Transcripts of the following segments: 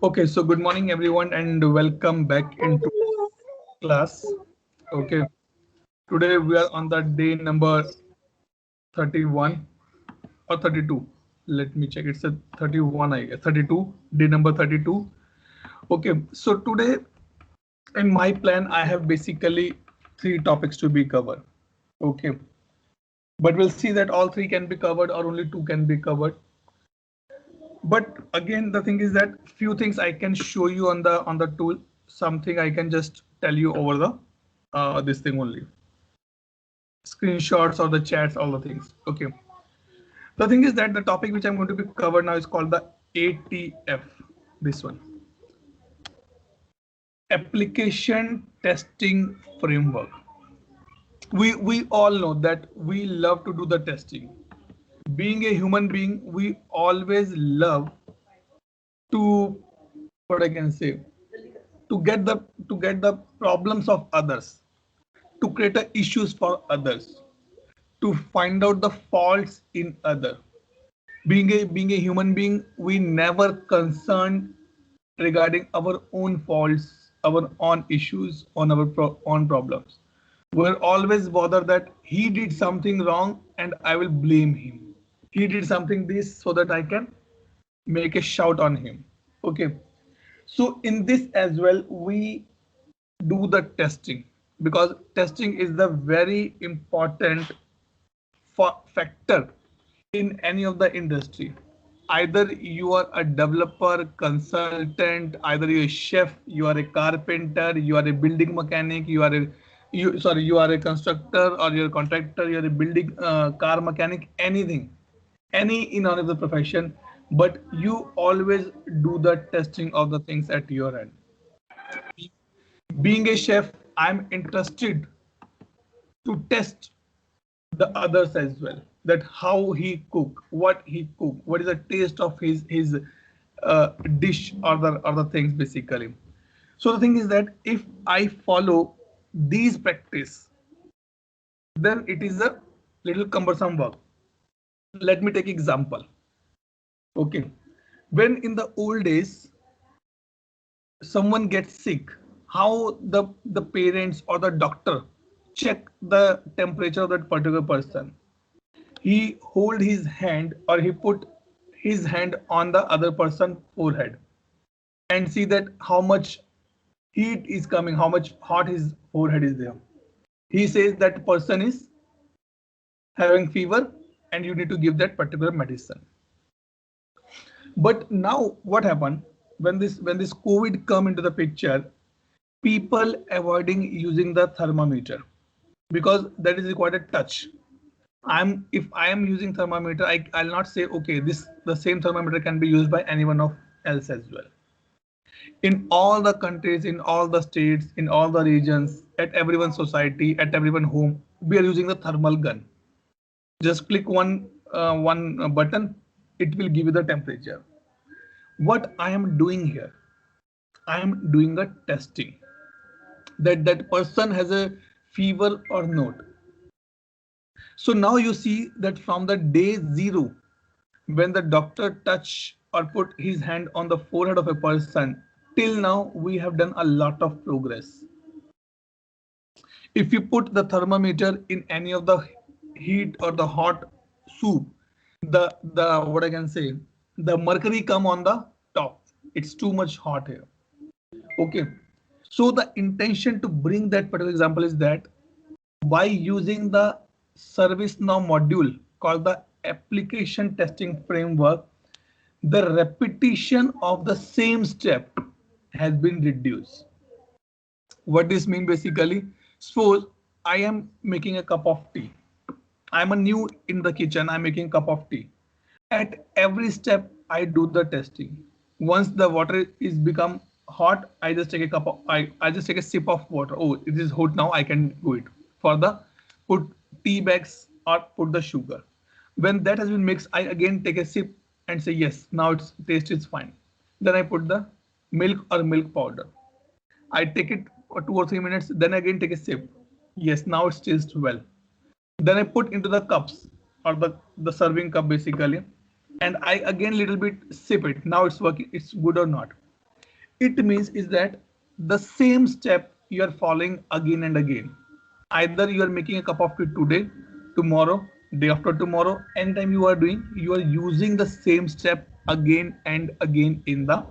Okay, so good morning everyone and welcome back into class. Okay, today we are on the day number 31 or 32. Let me check. It's a 31, I guess. 32, day number 32. Okay, so today in my plan, I have basically three topics to be covered. Okay, but we'll see that all three can be covered or only two can be covered. But again, the thing is that few things I can show you on the tool, something I can just tell you over the this thing only, screenshots or the chats, all the things. Okay, the thing is that the topic which I'm going to be covered now is called the ATF, this one, application testing framework. We all know that we love to do the testing. Being a human being, we always love to, what I can say, to get the problems of others, to create issues for others, to find out the faults in other. Being a human being, we never concerned regarding our own faults, our own issues, on our own problems. We're always bothered that he did something wrong and I will blame him. He did something this so that I can make a shout on him. Okay. So in this as well, we do the testing, because testing is the very important factor in any of the industry. Either you are a developer, consultant, either you're a chef, you are a carpenter, you are a building mechanic, you are a constructor, or you're a contractor, you're a building car mechanic, anything, any in all of the profession, but you always do the testing of the things at your end. Being a chef, I'm interested to test the others as well, that how he cook, what he cook, what is the taste of his dish, or the things basically. So the thing is that if I follow these practice, then it is a little cumbersome work. Let me take example. Okay, when in the old days someone gets sick, how the parents or the doctor check the temperature of that particular person? He hold his hand, or he put his hand on the other person's forehead and see that how much heat is coming, how much hot his forehead is there. He says that person is having fever and you need to give that particular medicine. But now what happened when this COVID come into the picture, people avoiding using the thermometer, because that is required a touch. If I am using thermometer, I'll not say okay, this the same thermometer can be used by anyone of else as well. In all the countries, in all the states, in all the regions, at everyone's society, at everyone home, we are using the thermal gun. Just click one button, it will give you the temperature. What I am doing here, I am doing a testing that that person has a fever or not. So now you see that from the day zero, when the doctor touch or put his hand on the forehead of a person, till now we have done a lot of progress. If you put the thermometer in any of the heat or the hot soup, the what I can say, the mercury come on the top. It's too much hot here. Okay. So the intention to bring that particular example is that by using the ServiceNow module called the application testing framework, the repetition of the same step has been reduced. What this mean basically? Suppose I am making a cup of tea. I'm a new in the kitchen. I'm making a cup of tea. At every step, I do the testing. Once the water is become hot, I just take a I just take a sip of water. Oh, it is hot now. I can do it. For the put tea bags or put the sugar. When that has been mixed, I again take a sip and say yes. Now its taste is fine. Then I put the milk or milk powder. I take it for 2 or 3 minutes. Then again take a sip. Yes, now it tastes well. Then I put into the cups, or the serving cup basically, and I again little bit sip it. Now it's working, it's good or not. It means is that the same step you are following again and again. Either you are making a cup of tea today, tomorrow, day after tomorrow, anytime you are doing, you are using the same step again and again in the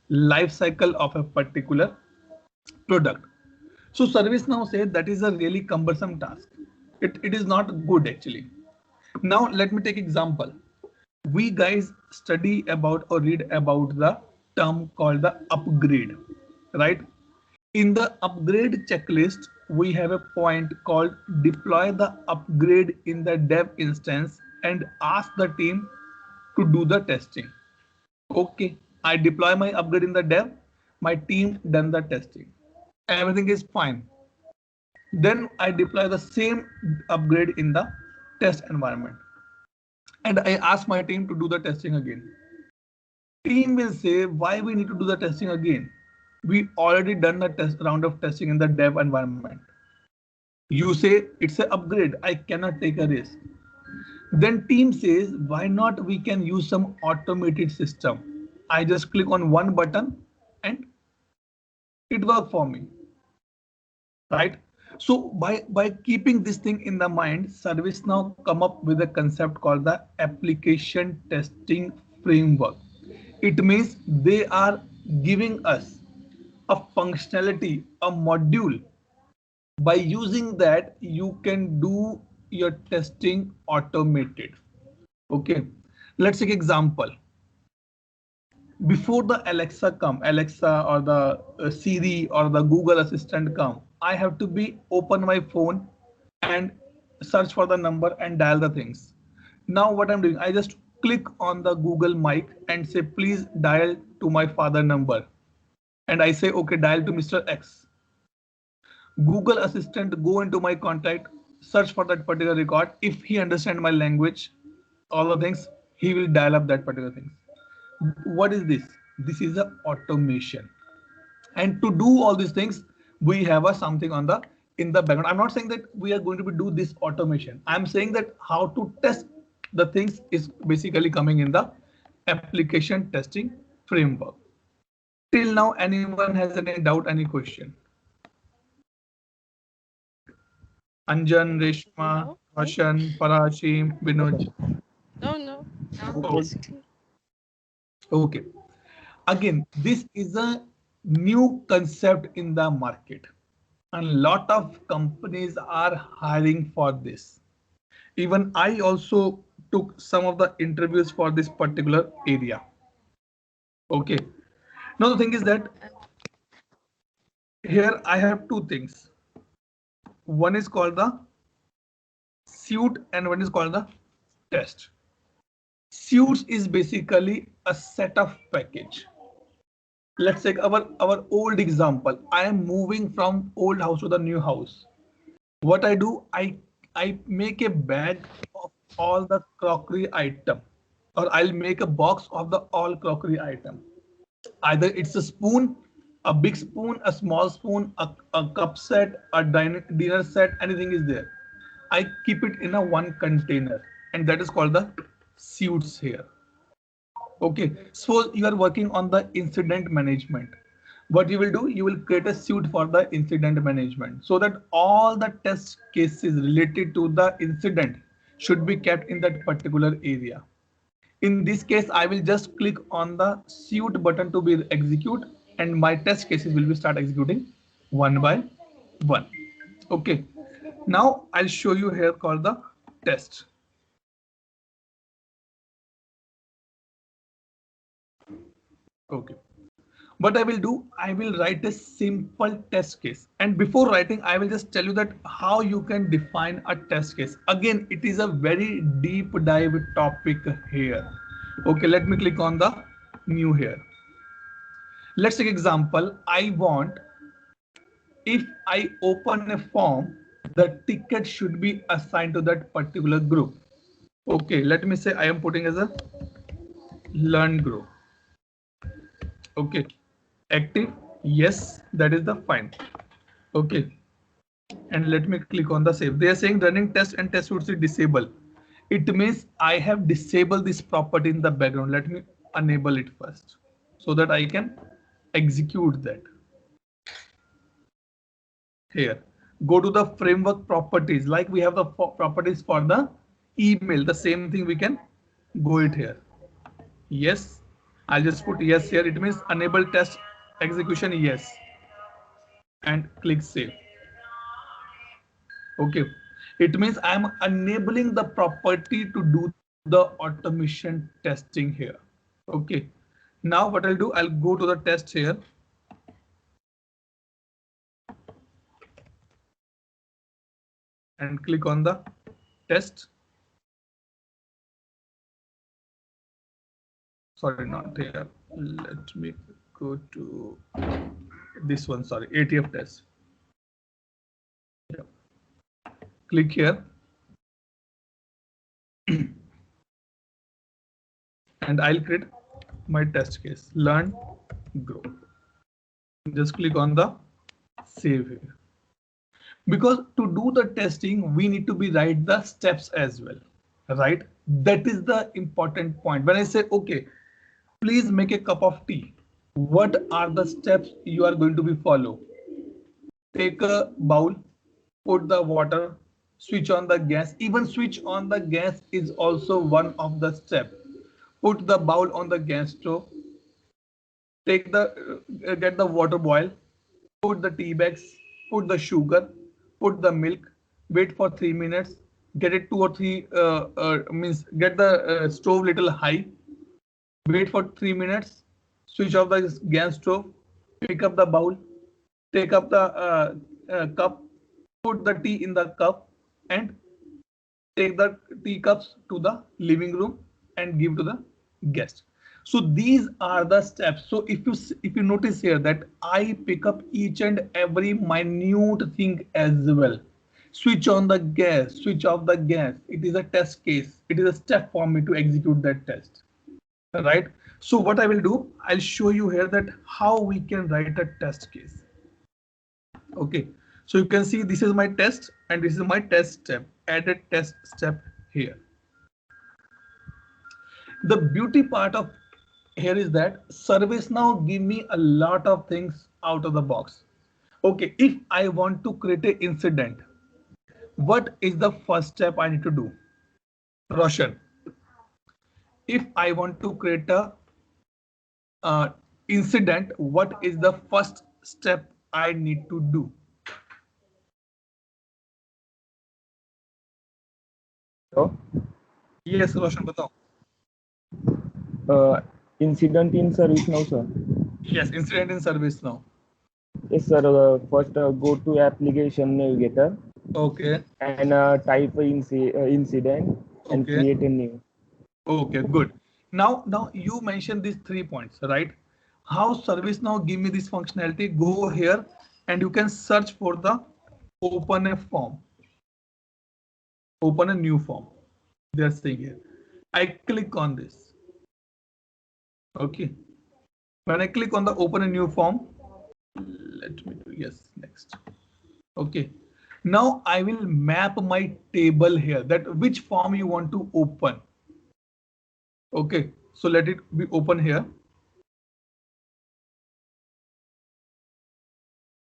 life cycle of a particular product. So ServiceNow says that is a really cumbersome task. It is not good actually. Now let me take example. We guys study about or read about the term called the upgrade, right? In the upgrade checklist, we have a point called deploy the upgrade in the dev instance and ask the team to do the testing. Okay, I deploy my upgrade in the dev, my team done the testing. Everything is fine. Then I deploy the same upgrade in the test environment. And I ask my team to do the testing again. Team will say why we need to do the testing again. We already done the test round of testing in the dev environment. You say it's an upgrade. I cannot take a risk. Then team says why not we can use some automated system. I just click on one button and it worked for me. Right? So by keeping this thing in the mind, ServiceNow come up with a concept called the application testing framework. It means they are giving us a functionality, a module. By using that, you can do your testing automated. Okay, let's take example. Before the Alexa or the Siri or the Google Assistant come, I have to be open my phone and search for the number and dial the things. Now what I'm doing, I just click on the Google mic and say, please dial to my father number. And I say, okay, dial to Mr. X. Google Assistant go into my contact, search for that particular record. If he understand my language, all the things, he will dial up that particular thing. What is this? This is a automation. And to do all these things, we have a something on the in the background. I'm not saying that we are going to do this automation. I'm saying that how to test the things is basically coming in the application testing framework. Till now, anyone has any doubt, any question? Anjan, Reshma, No. Roshan, Parashi, Vinod. No. Oh, It's clear. okay. Again, this is a new concept in the market. And a lot of companies are hiring for this. Even I also took some of the interviews for this particular area. Okay. Now the thing is that here I have two things. One is called the suite and one is called the test. Suits is basically a set of package. Let's take our old example. I am moving from old house to the new house. What I do, I make a bag of all the crockery item, or I'll make a box of the all crockery item. Either it's a spoon, a big spoon, a small spoon, a cup set, a dinner set, anything is there. I keep it in a one container, and that is called the suits here. Okay, so you are working on the incident management. What you will do, you will create a suite for the incident management so that all the test cases related to the incident should be kept in that particular area. In this case, I will just click on the suite button to be execute and my test cases will be start executing one by one. Okay, now I'll show you here called the test. Okay. What I will do, I will write a simple test case. And before writing, I will just tell you that how you can define a test case. Again, it is a very deep dive topic here. Okay, let me click on the new here. Let's take example. I want, if I open a form, the ticket should be assigned to that particular group. Okay, let me say I am putting as a learn group. Okay, active, yes, that is the fine. Okay, and let me click on the save. They are saying running test and test would say disable. It means I have disabled this property in the background. Let me enable it first so that I can execute that. Here, go to the framework properties, like we have the properties for the email, the same thing we can go it here. Yes, I'll just put yes here. It means enable test execution, yes, and click save. Okay, it means I'm enabling the property to do the automation testing here. Okay, now what I'll do, I'll go to the test here. And click on the test. Sorry, not here. Let me go to this one. Sorry, ATF test. Yeah. Click here. And I'll create my test case. Learn, grow. Just click on the save here. Because to do the testing, we need to be write the steps as well, right? That is the important point. When I say, okay, please make a cup of tea, what are the steps you are going to be follow? Take a bowl, put the water, switch on the gas. Even switch on the gas is also one of the step. Put the bowl on the gas stove, take the get the water boil, put the tea bags, put the sugar, put the milk, wait for 3 minutes, get it 2 or 3 means get the stove little high, wait for 3 minutes, switch off the gas stove, pick up the bowl, take up the cup, put the tea in the cup, and take the teacups to the living room and give to the guest. So these are the steps. So if you notice here that I pick up each and every minute thing as well. Switch on the gas, switch off the gas. It is a test case. It is a step for me to execute that test. Right? So what I will do, I'll show you here that how we can write a test case. Okay, so you can see this is my test and this is my test step. Add a test step here. The beauty part of here is that ServiceNow give me a lot of things out of the box. Okay, if I want to create an incident, what is the first step I need to do? Roshan, if I want to create a incident, what is the first step I need to do? Hello? Yes, Roshan, batao. Incident in ServiceNow, sir. Yes, incident in ServiceNow. Yes, sir. First, go to application navigator. Okay. And type incident and Okay. create a new. Okay, good. Now you mentioned these 3 points, right? How ServiceNow give me this functionality? Go here and you can search for the open a form. Open a new form. They're saying here. I click on this. Okay. When I click on the open a new form, let me do yes, next. Okay. Now I will map my table here, that which form you want to open. Okay, so let it be open here.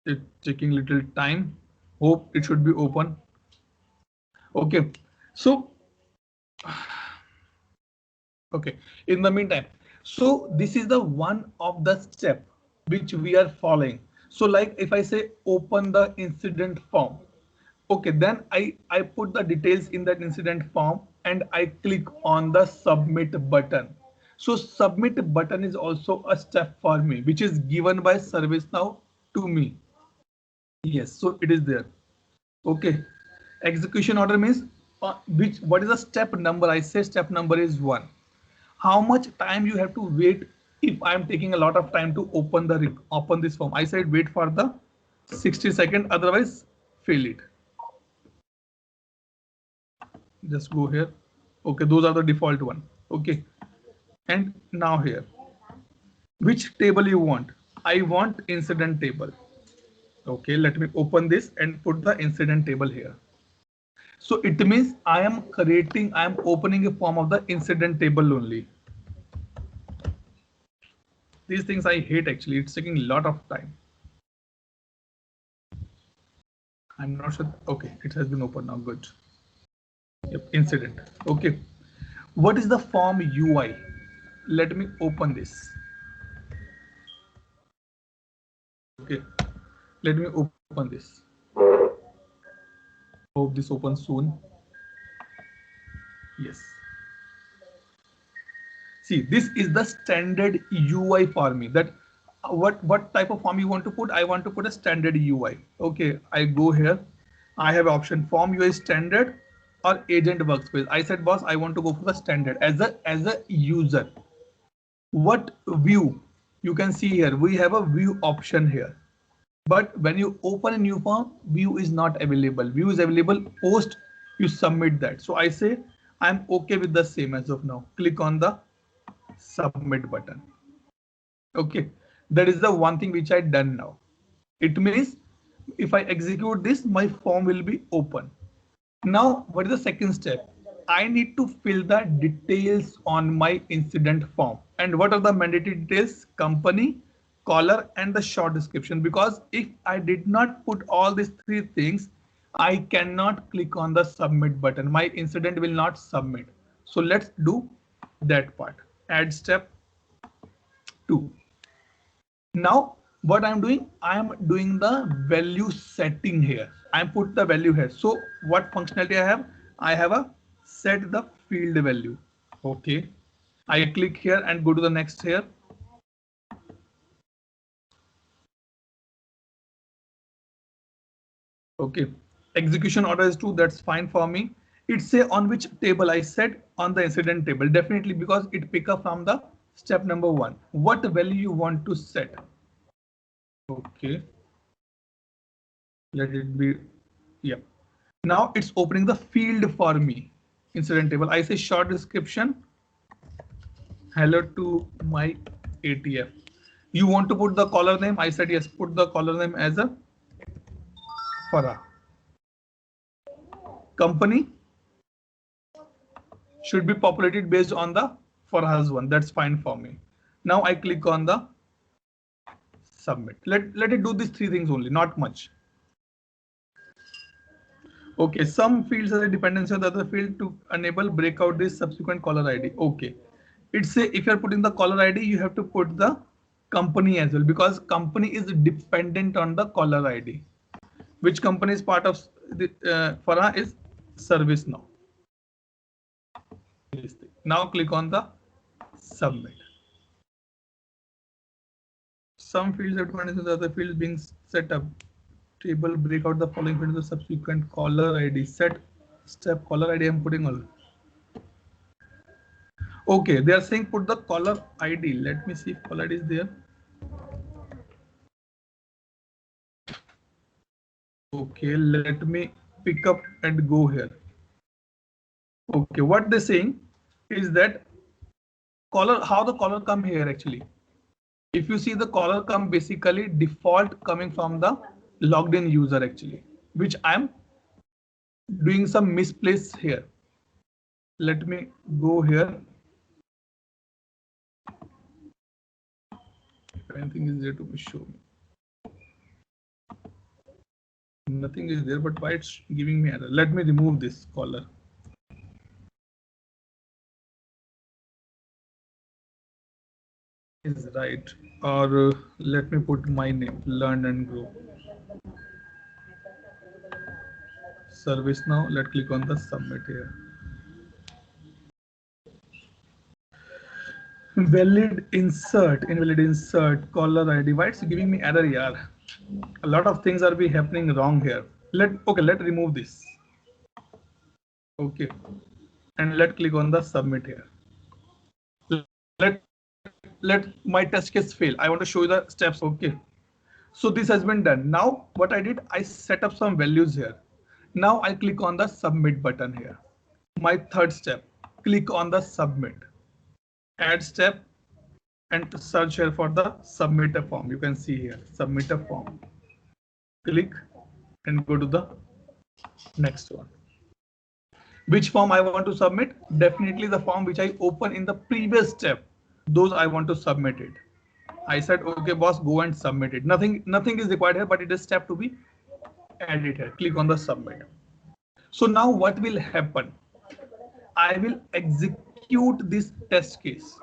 It's taking little time. Hope it should be open. Okay, so okay, in the meantime, so this is the one of the step which we are following. So like if I say open the incident form, okay, then I put the details in that incident form and I click on the submit button. So submit button is also a step for me, which is given by ServiceNow to me. Yes, so it is there. Okay, execution order means what is the step number? I say step number is 1. How much time you have to wait if I'm taking a lot of time to open this form? I said wait for the 60 seconds, otherwise fill it. Just go here. Okay, those are the default one. Okay, and now here, which table you want? I want incident table. Okay, let me open this and put the incident table here. So it means I am opening a form of the incident table only. These things I hate actually. It's taking a lot of time. I'm not sure. Okay, it has been opened now. Good. Yep, incident. Okay. What is the form UI? Let me open this. Okay. Let me open this. Hope this opens soon. Yes. See, this is the standard UI for me. That what type of form you want to put? I want to put a standard UI. Okay, I go here. I have option form UI standard or agent workspace. I said, boss, I want to go for the standard as a user. What view? You can see here we have a view option here. But when you open a new form, view is not available. View is available post you submit that. So I say I'm okay with the same as of now. Click on the submit button. Okay, that is the one thing which I done now. It means if I execute this, my form will be open. Now, what is the second step? I need to fill the details on my incident form. And what are the mandatory details? Company, caller, and the short description. Because if I did not put all these three things, I cannot click on the submit button. My incident will not submit. So let's do that part. Add step 2. Now what I'm doing, I am doing the value setting here. I put the value here. So what functionality I have? I have a set the field value. Okay. I click here and go to the next here. Okay. Execution order is 2. That's fine for me. It say on which table I set on the incident table. Definitely because it pick up from the step number 1. What value you want to set? Okay. Let it be. Yeah. Now it's opening the field for me. Incident table. I say short description. Hello to my ATF. You want to put the caller name? I said yes. Put the caller name as a Farah. Company should be populated based on the Farah's one. That's fine for me. Now I click on the submit. Let it do these three things only, not much. Okay, some fields have a dependency on the other field to enable breakout this subsequent caller ID. Okay, it's a, if you're putting the caller ID, you have to put the company as well because company is dependent on the caller ID. Which company is part of the Farah is ServiceNow. Now click on the submit. Some fields have dependency on the other fields being set up. Table break out the following field the subsequent caller ID. Set step caller ID I'm putting all. Okay, they are saying put the caller ID. Let me see if caller ID is there. Okay, let me pick up and go here. Okay, what they're saying is that caller, how the caller come here actually. If you see the caller come basically default coming from the logged in user actually, which I'm doing some misplace here. Let me go here. If anything is there to be shown. Nothing is there, but why it's giving me error? Let me remove this caller. Is right, or let me put my name, learn and grow. ServiceNow. Let's click on the submit here. Invalid insert caller ID. Why it's giving me error here? A lot of things are be happening wrong here. Let remove this. Okay, and let's click on the submit here. Let my test case fail. I want to show you the steps. Okay, so this has been done. Now what I did, I set up some values here. Now I click on the submit button here. My third step, click on the submit. Add step and search here for the submit a form. You can see here, submit a form. Click and go to the next one. Which form I want to submit? Definitely the form which I opened in the previous step. Those I want to submit it. I said, okay, boss, go and submit it. Nothing is required here, but it is step to be added here. Click on the submit. So now what will happen? I will execute this test case.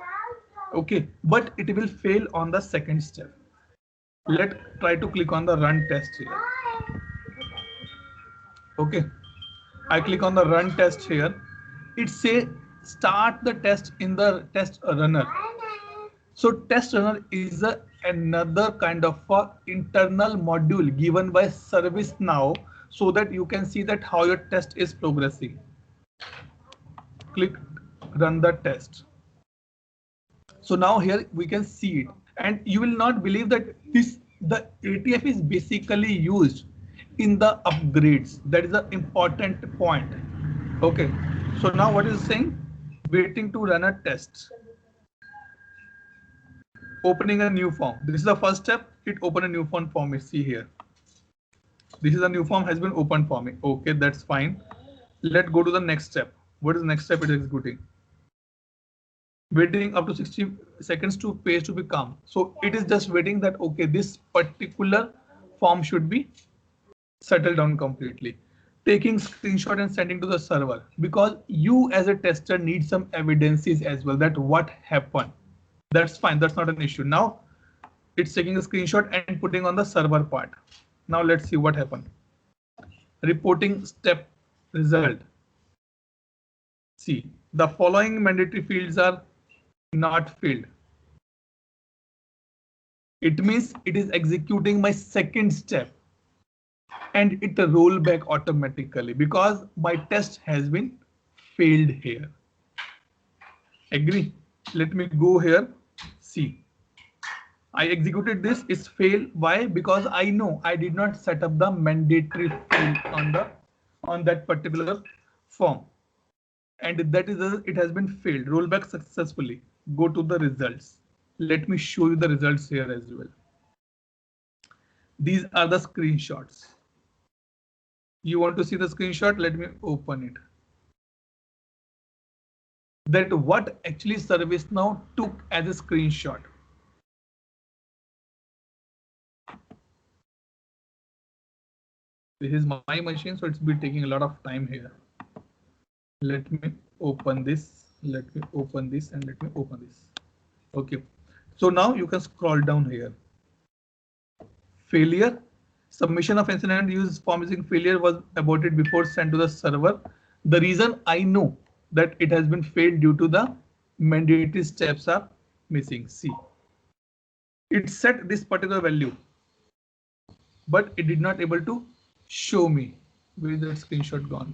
Okay, but it will fail on the second step. Let's try to click on the run test here. Okay, I click on the run test here. It say start the test in the test runner. So test runner is another kind of internal module given by ServiceNow so that you can see that how your test is progressing. Click run the test. So now here we can see it, and you will not believe that the ATF is basically used in the upgrades. That is the important point. Okay, so now what is saying? Waiting to run a test. Opening a new form. This is the first step. It open a new form for me. See here. This is a new form has been opened for me. Okay, that's fine. Let's go to the next step. What is the next step? It is executing. Waiting up to 60 seconds to page to become. So it is just waiting that, okay, this particular form should be settled down completely. Taking screenshot and sending to the server, because you as a tester need some evidences as well that what happened. That's fine. That's not an issue. Now it's taking a screenshot and putting on the server part. Now let's see what happened. Reporting step result. See, the following mandatory fields are not filled. It means it is executing my second step and it roll back automatically because my test has been failed here. Agree? Let me go here. See, I executed this, it's failed. Why? Because I know I did not set up the mandatory field on that particular form, and that is it has been failed. Roll back successfully. Go to the results. Let me show you the results here as well. These are the screenshots. You want to see the screenshot? Let me open it. That what actually ServiceNow took as a screenshot. This is my machine, so it's been taking a lot of time here. Let me open this. Let me open this and let me open this. Okay, so now you can scroll down here. Failure. Submission of incident use form using failure was aborted before sent to the server. The reason I know that it has been failed due to the mandatory steps are missing. See, it set this particular value, but it did not able to show me. Where is that screenshot gone?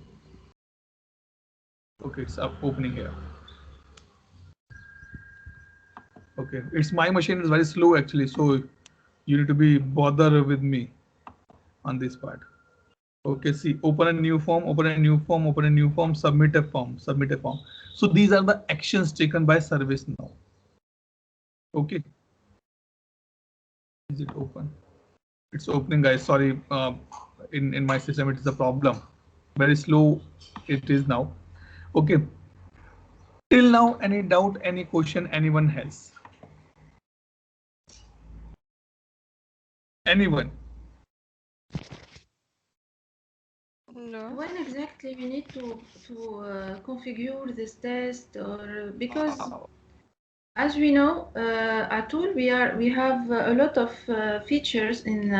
Okay, it's up opening here. Okay, it's my machine is very slow actually, so you need to be bothered with me on this part. Okay, see, open a new form, open a new form, open a new form, submit a form, submit a form. So these are the actions taken by ServiceNow. Okay. Is it open? It's opening, guys. Sorry, in my system it is a problem. Very slow it is now. Okay. Till now, any doubt, any question anyone has? Anyone? No. When exactly we need to configure this test, or because as we know, at all we have a lot of features in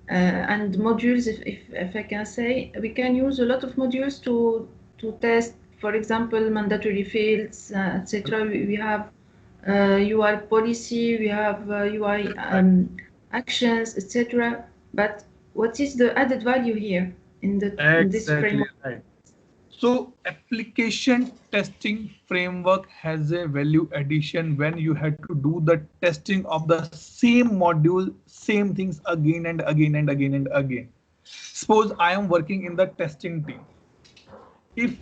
and modules. If I can say, we can use a lot of modules to test. For example, mandatory fields, etc. We have UI policy, we have UI actions, etc. But what is the added value here in this framework? Right. So application testing framework has a value addition when you had to do the testing of the same module, same things again and again and again and again. Suppose I am working in the testing team. If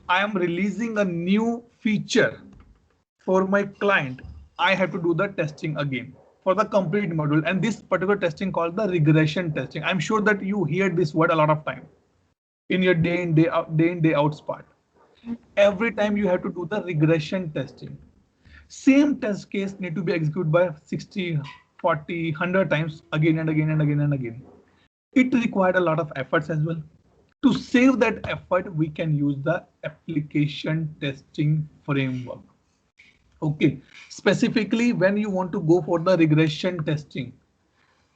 I am releasing a new feature for my client, I have to do the testing again for the complete module. And this particular testing called the regression testing. I'm sure that you hear this word a lot of time in your day in day out part. Every time you have to do the regression testing. Same test case need to be executed by 60, 40, 100 times again and again and again and again. It required a lot of efforts as well. To save that effort, we can use the application testing framework. Okay, specifically when you want to go for the regression testing,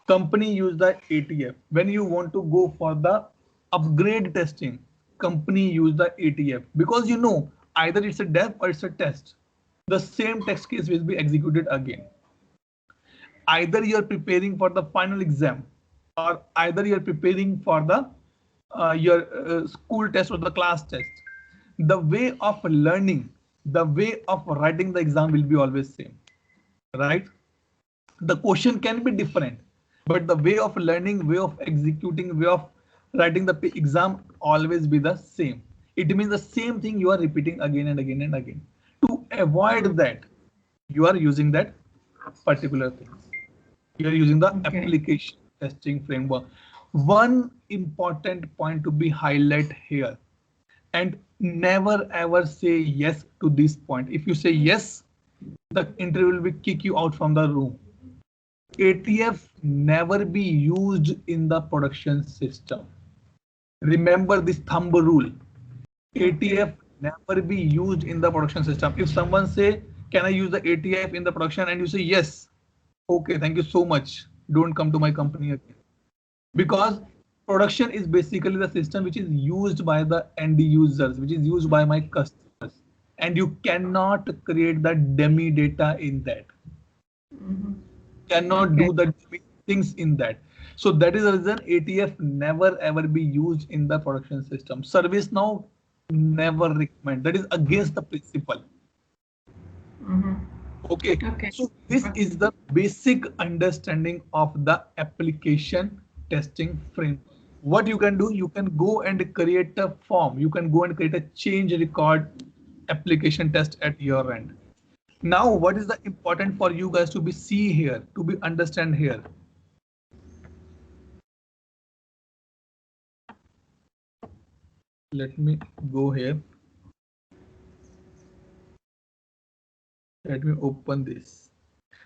company use the ATF. When you want to go for the upgrade testing, company use the ATF, because you know either it's a dev or it's a test. The same test case will be executed again. Either you're preparing for the final exam, or either you're preparing for the your school test or the class test. The way of learning, the way of writing the exam will be always same, right? The question can be different, but the way of learning, way of executing, way of writing the exam always be the same. It means the same thing you are repeating again and again and again. To avoid that, you are using that particular thing. You are using the application testing framework. One important point to be highlight here, and never ever say yes to this point. If you say yes, the interview will be kick you out from the room. ATF never be used in the production system. Remember this thumb rule. ATF never be used in the production system. If someone say, can I use the ATF in the production, and you say yes, okay, thank you so much, don't come to my company again. Because production is basically the system which is used by the end users, which is used by my customers, and you cannot create the dummy data in that. Cannot do the things in that. So that is the reason ATF never ever be used in the production system. ServiceNow never recommend. That is against the principle. Okay. So this is the basic understanding of the application testing framework. What you can do, you can go and create a form. You can go and create a change record application test at your end. Now, what is the important for you guys to be see here, to be understand here? Let me go here. Let me open this.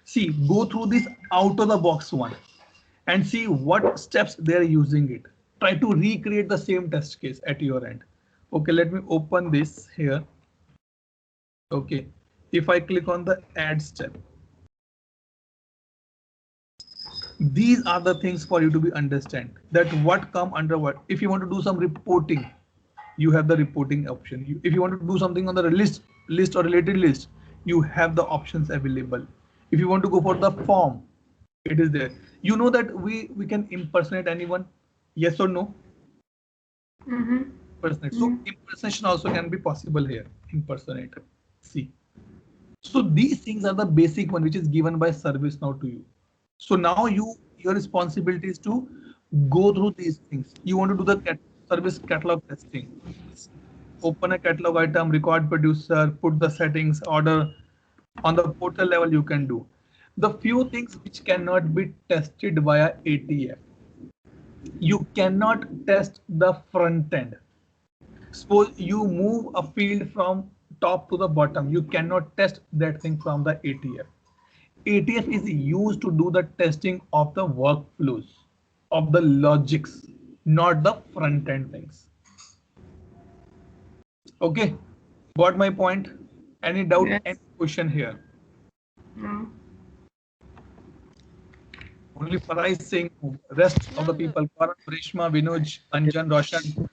See, go through this out of the box one and see what steps they are using it. Try to recreate the same test case at your end. Okay, let me open this here. Okay, if I click on the add step, these are the things for you to be understand that what come under what. If you want to do some reporting, you have the reporting option. If you want to do something on the list or related list, you have the options available. If you want to go for the form, it is there. You know that we can impersonate anyone, yes or no? Impersonate. So impersonation also can be possible here. Impersonate. See. So these things are the basic one which is given by ServiceNow to you. So now your responsibility is to go through these things. You want to do the service catalog testing. Open a catalog item, record producer, put the settings, order. On the portal level you can do. The few things which cannot be tested via ATF. You cannot test the front end. Suppose you move a field from top to the bottom, you cannot test that thing from the ATF. ATF is used to do the testing of the workflows, of the logics, not the front end things. Okay, got my point? Any doubt, any question here? No. Only Farai is saying, rest of the people, Karan, Reshma, Vinoj, Anjan, Roshan.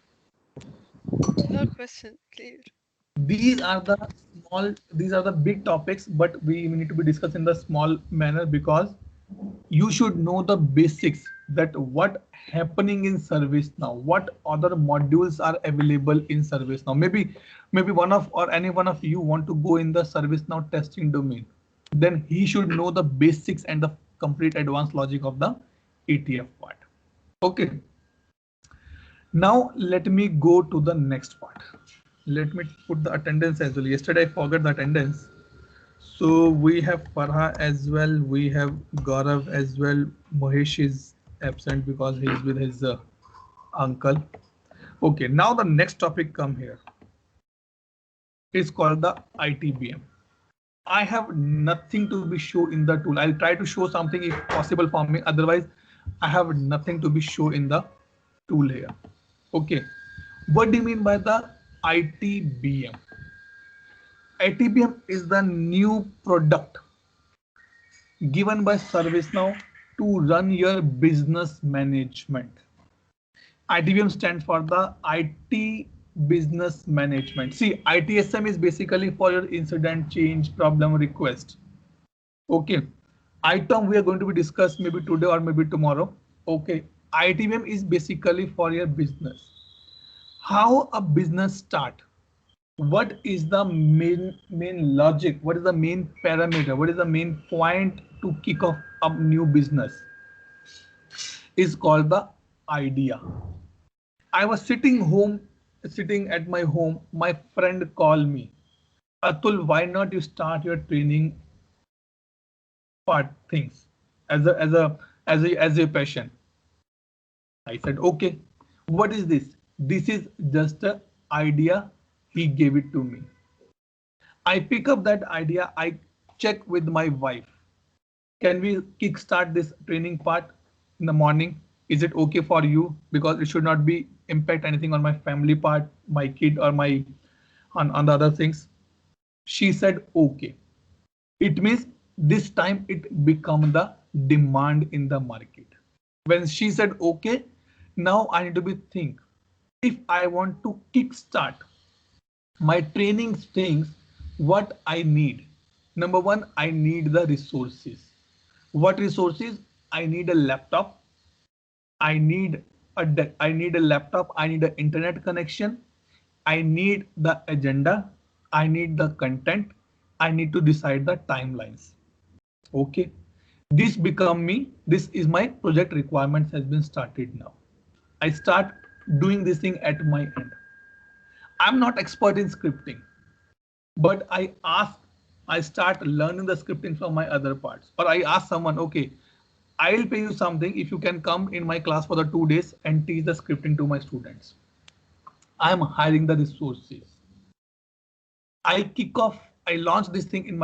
No question, please. These are the big topics, but we need to be discussed in the small manner, because you should know the basics that what happening in ServiceNow, what other modules are available in ServiceNow. Maybe one of or any one of you want to go in the ServiceNow testing domain, then he should know the basics and the complete advanced logic of the ATF part. Okay. Now let me go to the next part. Let me put the attendance as well. Yesterday I forgot the attendance. So we have Farha as well. We have Gaurav as well. Mahesh is absent because he is with his uncle. Okay, now the next topic come here. It's called the ITBM. I have nothing to be show in the tool. I'll try to show something if possible for me. Otherwise, I have nothing to be show in the tool here. Okay. What do you mean by the ITBM? ITBM is the new product given by ServiceNow to run your business management. ITBM stands for the IT business management. See, ITSM is basically for your incident, change, problem, request. Okay. ITOM we are going to be discussed maybe today or maybe tomorrow. Okay. ITBM is basically for your business. How a business start? What is the main logic? What is the main parameter? What is the main point to kick off a new business? Is called the idea. I was sitting at my home. My friend called me. Atul, why not you start your training part things as a passion? I said, okay. What is this? This is just an idea. He gave it to me. I pick up that idea. I check with my wife. Can we kickstart this training part in the morning? Is it okay for you? Because it should not be impact anything on my family part, my kid or my on the other things. She said, okay. It means this time it become the demand in the market. When she said, okay, now I need to be think if I want to kickstart my training things, what I need. Number one, I need the resources. What resources? I need a laptop. I need a laptop. I need an internet connection. I need the agenda. I need the content. I need to decide the timelines. Okay. This become me. This is my project requirements has been started now. I start doing this thing at my end. I'm not expert in scripting, but I start learning the scripting from my other parts, or I ask someone, okay, I'll pay you something if you can come in my class for the 2 days and teach the scripting to my students. I'm hiring the resources. I kick off, I launch this thing in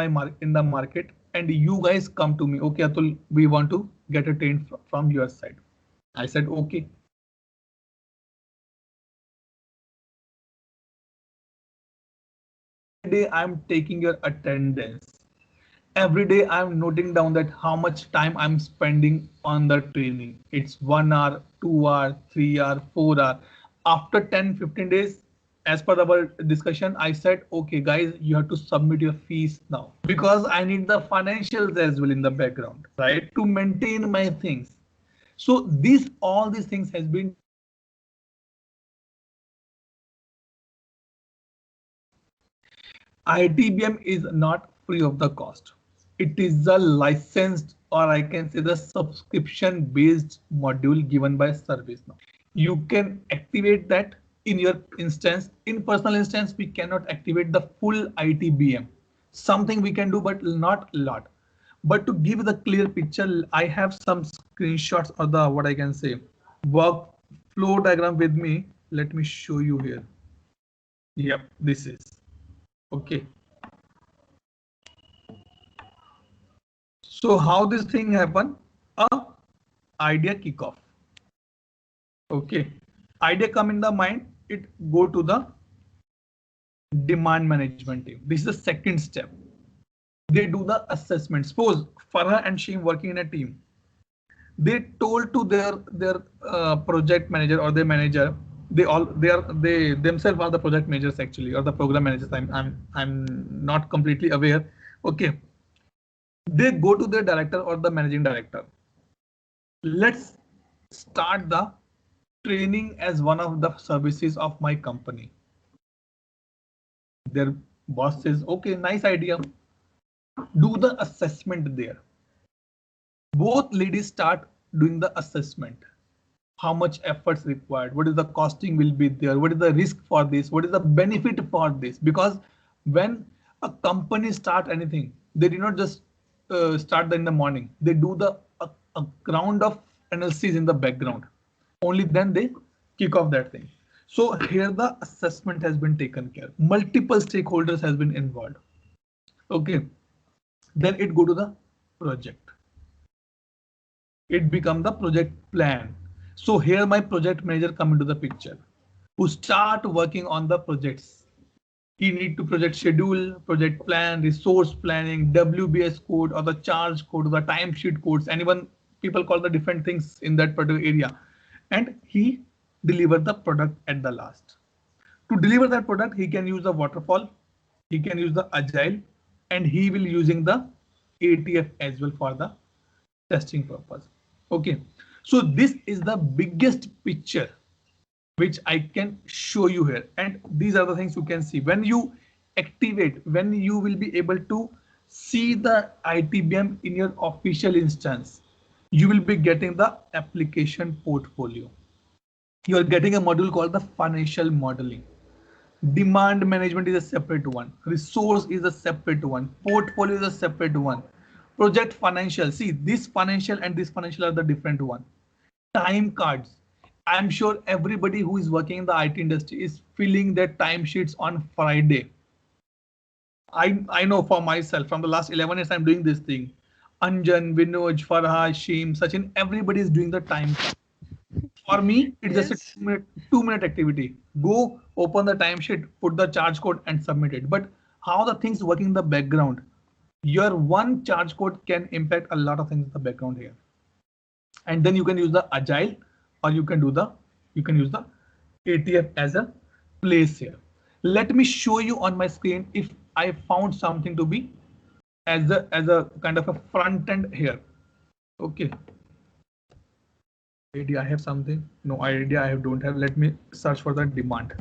the market, and you guys come to me. Okay, Atul, we want to get a train from your side. I said, okay. Every day I'm taking your attendance. Every day I'm noting down that how much time I'm spending on the training. It's 1 hour, 2 hour, 3 hour, 4 hour. After 10-15 days, as per our discussion, I said, okay, guys, you have to submit your fees now because I need the financials as well in the background, right? To maintain my things. So all these things has been ITBM is not free of the cost. It is a licensed, or I can say the subscription based module given by ServiceNow. You can activate that in your instance. In personal instance, we cannot activate the full ITBM. Something we can do, but not a lot. But to give the clear picture, I have some screenshots of the what I can say workflow diagram with me. Let me show you here. Yep, this is. Okay. So how this thing happen? Idea kickoff. Okay. Idea come in the mind. It go to the demand management team. This is the second step. They do the assessment. Suppose Farah and Sheem working in a team. They told to their project manager or their manager. They themselves are the project managers actually, or the program managers. I'm not completely aware. Okay. They go to the director or the managing director. Let's start the training as one of the services of my company. Their boss says, okay, nice idea. Do the assessment there. Both ladies start doing the assessment. How much efforts required? What is the costing will be there? What is the risk for this? What is the benefit for this? Because when a company start anything, they do not just start in the morning. They do a round of analysis in the background. Only then they kick off that thing. So here the assessment has been taken care. Multiple stakeholders has been involved. Okay. Then it go to the project. It become the project plan. So here my project manager come into the picture, who start working on the projects. He need to project schedule, project plan, resource planning, WBS code or the charge code or the timesheet codes. Anyone, people call the different things in that particular area. And he deliver the product at the last. To deliver that product, he can use the waterfall, he can use the agile, and he will using the ATF as well for the testing purpose. Okay, so this is the biggest picture which I can show you here. And these are the things you can see when you activate, when you will be able to see the ITBM in your official instance, you will be getting the application portfolio. You are getting a module called the financial modeling. Demand management is a separate one. Resource is a separate one. Portfolio is a separate one. Project financial. See, this financial and this financial are the different one. Time cards. I'm sure everybody who is working in the IT industry is filling their timesheets on Friday. I know for myself from the last 11 years I'm doing this thing. Anjan, Vinoj, Farha, Sheem, Sachin, everybody is doing the time card. For me, it's just a Yes. 2 minute activity. Go open the timesheet, put the charge code and submit it. But how the things working in the background, your one charge code can impact a lot of things in the background here. And then you can use the agile, or you can use the ATF as a place here. Let me show you on my screen if I found something to be as a kind of a front end here. Okay. Idea I have something. No idea I don't have. Let me search for the demand.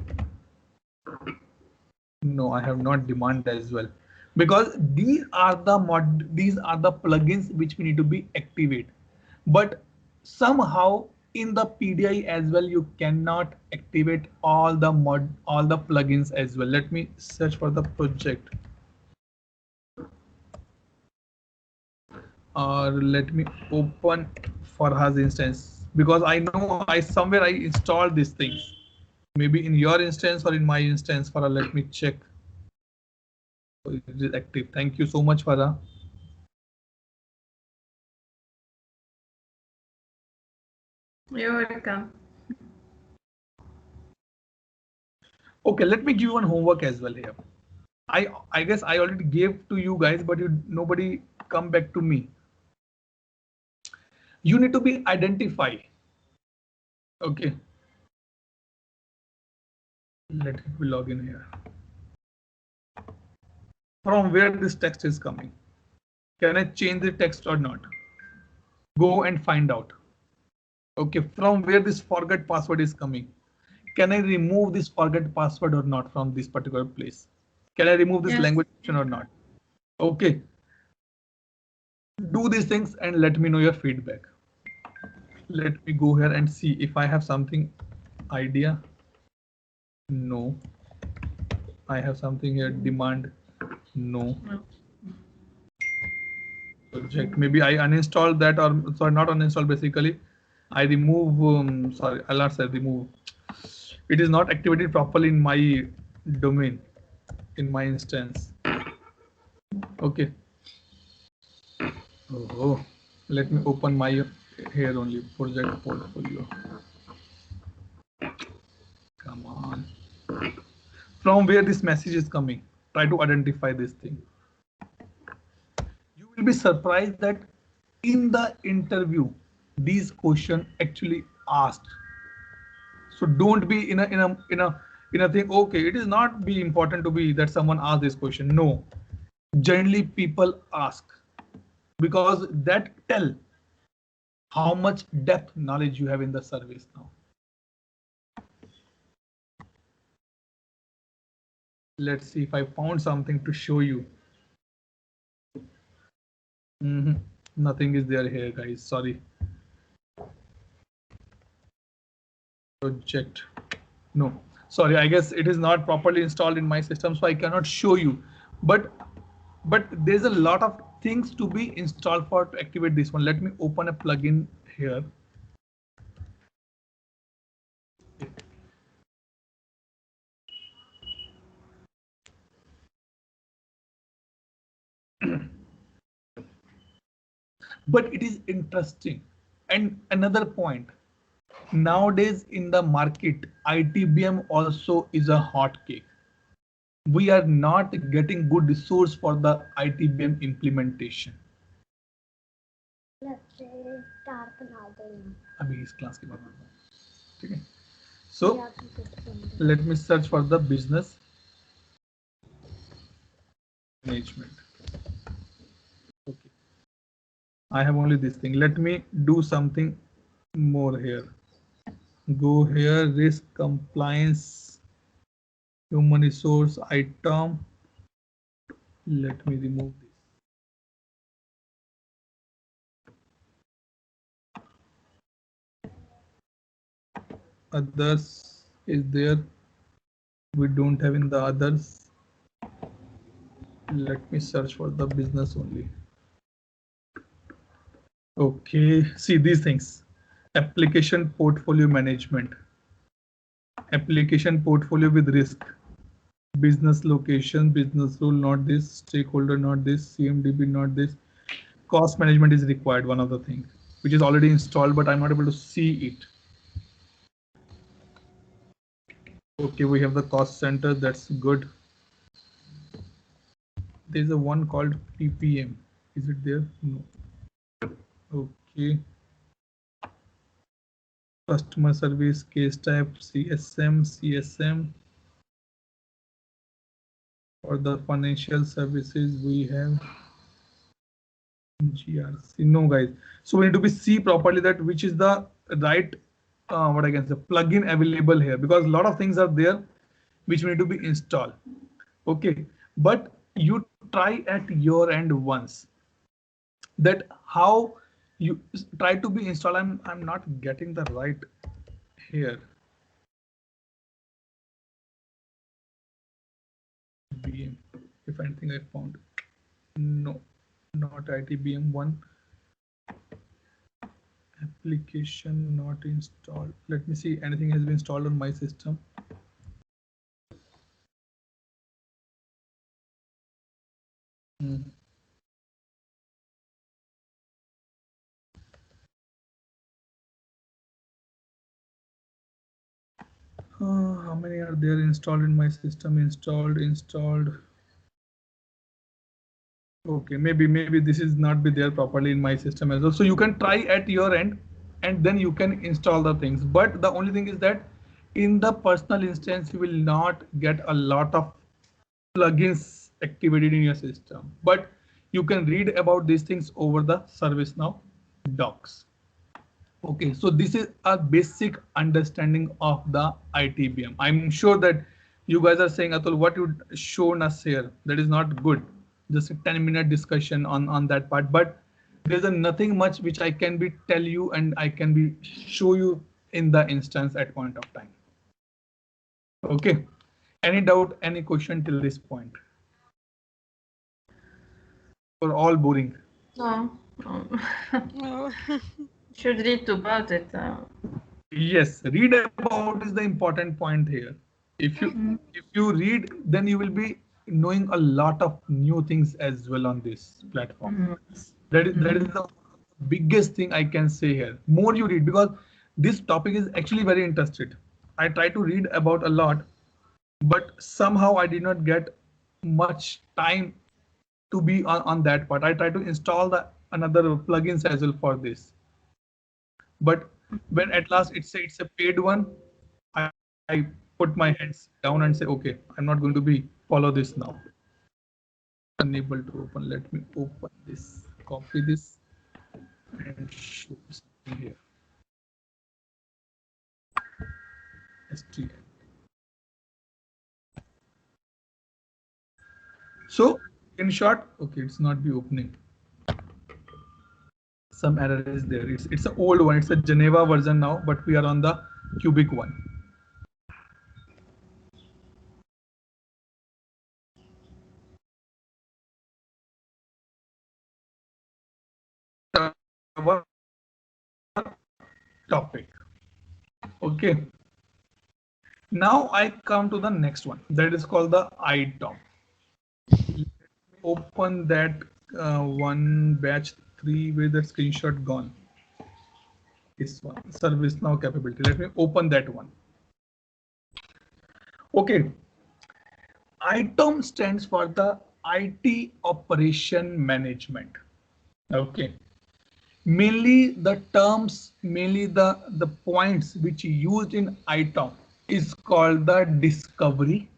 No, I have not demand as well, because these are the plugins which we need to be activate. But somehow in the PDI as well, you cannot activate all the plugins as well. Let me search for the project, or let me open Farha's instance, because I know I somewhere I installed these things. Maybe in your instance or in my instance. Farah, let me check. So it is active. Thank you so much, Farah. You're welcome. Okay, let me give you one homework as well here. I guess I already gave to you guys, but nobody come back to me. You need to be identify. Okay. Let me log in here. From where this text is coming. Can I change the text or not? Go and find out. Okay, from where this forget password is coming. Can I remove this forget password or not from this particular place? Can I remove this Yes. language option or not? Okay. Do these things and let me know your feedback. Let me go here and see if I have something idea. No. I have something here. Demand. No. Project. Maybe I uninstalled that, or sorry, not uninstall. Basically, I remove. Sorry, I'll not say remove. It is not activated properly in my domain, in my instance. Okay. Oh, let me open my here only project portfolio. Come on. From where this message is coming, try to identify this thing. You will be surprised that in the interview, these questions actually asked. So don't be in a thing. Okay, it is not be important to be that someone asked this question. No, generally people ask, because that tell how much depth knowledge you have in the service now. Let's see if I found something to show you. Nothing is there here, guys. Sorry. Project. No, sorry. I guess it is not properly installed in my system, so I cannot show you. But there's a lot of things to be installed for to activate this one. Let me open a plugin here. but it is interesting. And another point, nowadays in the market, ITBM also is a hot cake. We are not getting good resource for the ITBM implementation. अभी इस class के बाद बोलूँगा, ठीक है? So let me search for the business management. Okay, I have only this thing. Let me do something more here. Go here, risk compliance, human resource item. Let me remove this. Others is there. We don't have in the others. Let me search for the business only. Okay, see these things. Application portfolio management. Application portfolio with risk. Business location, business rule, not this. Stakeholder, not this. CMDB, not this. Cost management is required, one of the things, which is already installed, but I'm not able to see it. Okay, we have the cost center, that's good. There's a one called PPM. Is it there? No. Okay. Customer service, case type, CSM. For the financial services, we have GRC. No, guys. So we need to be see properly that which is the right what I can say plugin available here, because a lot of things are there which we need to be installed. Okay, but you try at your end once that how you try to be installed. I'm not getting the right here. BM, if anything I found. No, not ITBM one. Application not installed. Let me see, anything has been installed on my system. How many are there installed in my system? Installed. Okay, maybe this is not be there properly in my system as well. So you can try at your end and then you can install the things. But the only thing is that in the personal instance, you will not get a lot of plugins activated in your system. But you can read about these things over the ServiceNow docs. Okay, so this is a basic understanding of the ITBM. I'm sure that you guys are saying, Atul, what you shown us here, that is not good. Just a 10-minute discussion on that part, but there's nothing much which I can be tell you and I can be show you in the instance at point of time. Okay, any doubt, any question till this point? Or all boring? No. No. Should read about it. Yes, read about is the important point here. If you read, then you will be knowing a lot of new things as well on this platform. That is the biggest thing I can say here. More you read, because this topic is actually very interested. I try to read about a lot, but somehow I did not get much time to be on that part. I try to install the another plugins as well for this. But when at last it's a paid one, I put my hands down and say, okay, I'm not going to be follow this now. Unable to open. Let me open this, copy this, and show something here. STL. So in short, okay, it's not be opening. Some error is there. It's an old one. It's a Geneva version now, but we are on the Cubic one. Topic. Okay. Now I come to the next one. That is called the ITOM. Open that one batch 3, where the screenshot gone? This one, ServiceNow capability. Let me open that one. Okay. ITOM stands for the IT Operation Management. Okay. Mainly the terms, mainly the points which used in ITOM is called the discovery.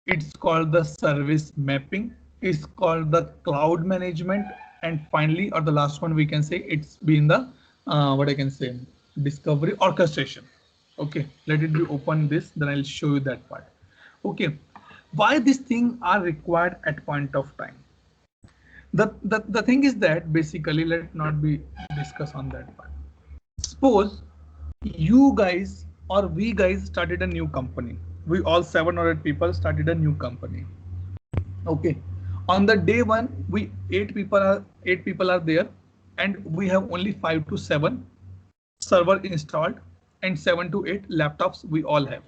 It's called the service mapping. It's called the cloud management. And finally, or the last one, we can say it's been the, what I can say, discovery orchestration. Okay, let it be open this, then I'll show you that part. Okay, why these things are required at point of time? The thing is that basically, let not be discuss on that part. Suppose you guys or we guys started a new company. We all 7 or 8 people started a new company. Okay, on the day one, we 8 people are there, and we have only 5 to 7 server installed and 7 to 8 laptops we all have.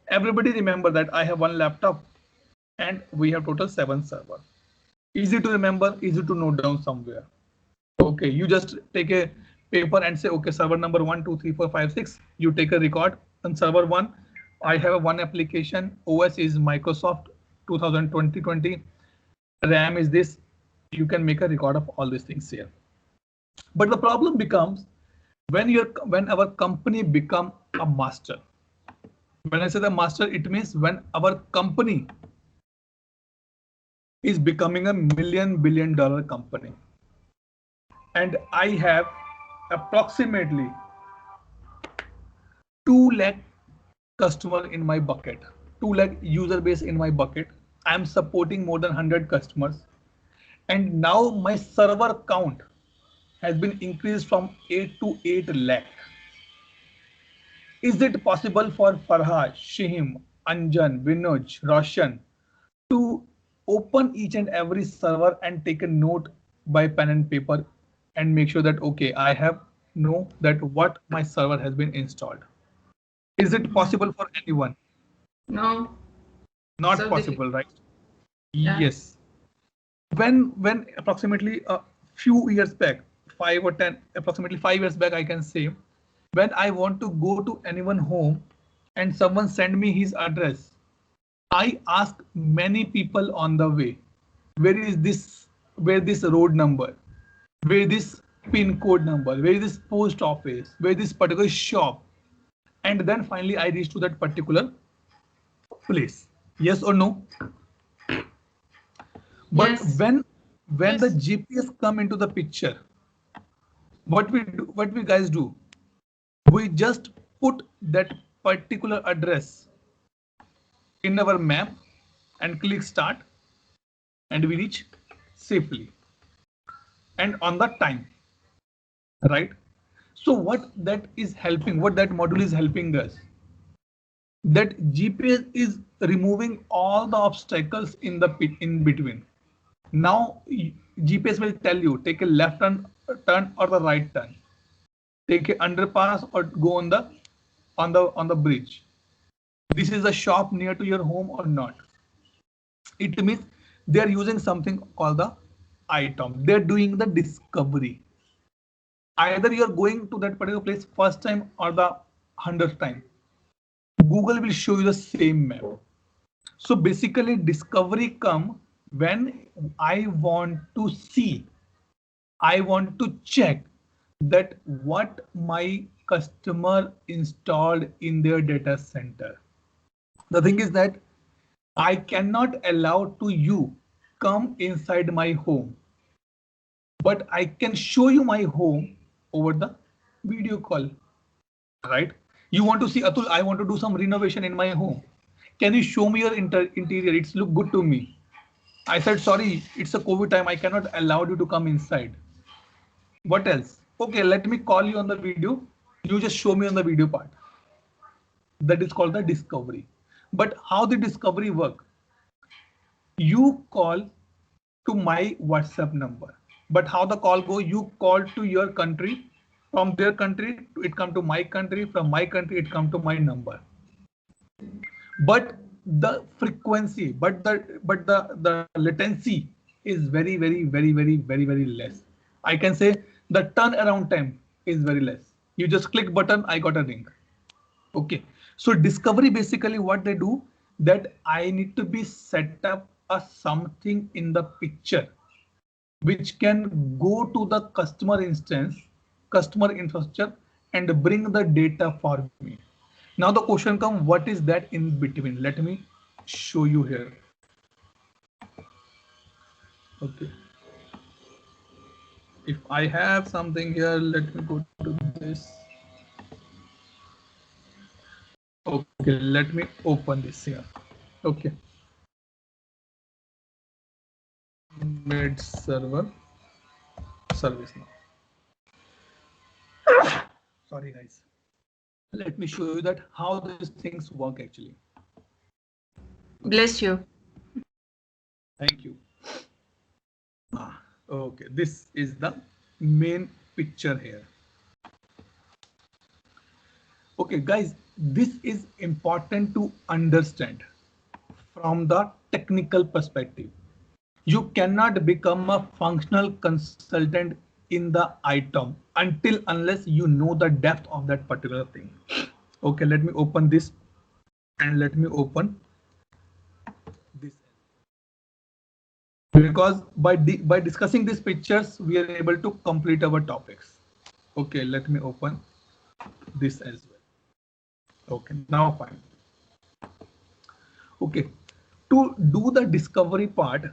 Everybody remember that I have 1 laptop and we have total 7 server. Easy to remember, easy to note down somewhere. Okay, you just take a paper and say, okay, server number 1, 2, 3, 4, 5, 6. You take a record on server 1. I have one application. OS is Microsoft 2020. RAM is this. You can make a record of all these things here. But the problem becomes when our company become a master. When I say the master, it means when our company is becoming a billion-dollar company. And I have approximately 2 lakh customer in my bucket, 2 lakh user base in my bucket. I am supporting more than 100 customers. And now my server count has been increased from 8 to 8 lakh. Is it possible for Farhad, Shihim, Anjan, Vinoj, Roshan to open each and every server and take a note by pen and paper and make sure that, okay, I have know that what my server has been installed? Is it possible for anyone? No. Not So possible, right? Yeah. Yes. When approximately a few years back, 5 or 10, approximately 5 years back, I can say, when I want to go to anyone home and someone send me his address, I ask many people on the way, where is this, where this road number, where this pin code number, where is this post office, where this particular shop, and then finally I reach to that particular place. Yes or no? But Yes. when Yes. the GPS come into the picture, what we guys do? We just put that particular address in our map and click start, and we reach safely and on the time, right? So what that is helping, what that module is helping us, that GPS is removing all the obstacles in the in between. Now GPS will tell you take a left turn or the right turn, take a underpass or go on the bridge. This is a shop near to your home or not. It means they are using something called the ITOM. They're doing the discovery. Either you're going to that particular place first time or the 100th time. Google will show you the same map. So basically discovery come when I want to see, I want to check that what my customer installed in their data center. The thing is that I cannot allow to you come inside my home, but I can show you my home over the video call, right? You want to see, Atul, I want to do some renovation in my home. Can you show me your interior? It's look good to me. I said, sorry, it's a COVID time. I cannot allow you to come inside. What else? Okay, let me call you on the video. You just show me on the video part. That is called the discovery. But how the discovery work? You call to my WhatsApp number. But how the call go? You call to your country. From their country, it come to my country. From my country, it come to my number. But the frequency, but the latency is very less. I can say the turnaround time is very less. You just click button, I got a ring. Okay, so discovery basically what they do, that I need to be set up a something in the picture which can go to the customer instance, customer infrastructure, and bring the data for me. Now the question comes, what is that in between? Let me show you here. Okay. If I have something here, let me go to this. Okay, let me open this here. Okay. Mid server service now. Sorry guys. Let me show you that how these things work actually. Bless you. Thank you. Okay, this is the main picture here. Okay, guys, this is important to understand from the technical perspective. You cannot become a functional consultant in the item until unless you know the depth of that particular thing. Okay, let me open this and let me open this, because by discussing these pictures we are able to complete our topics. Okay, let me open this as well. Okay, now fine. Okay, to do the discovery part,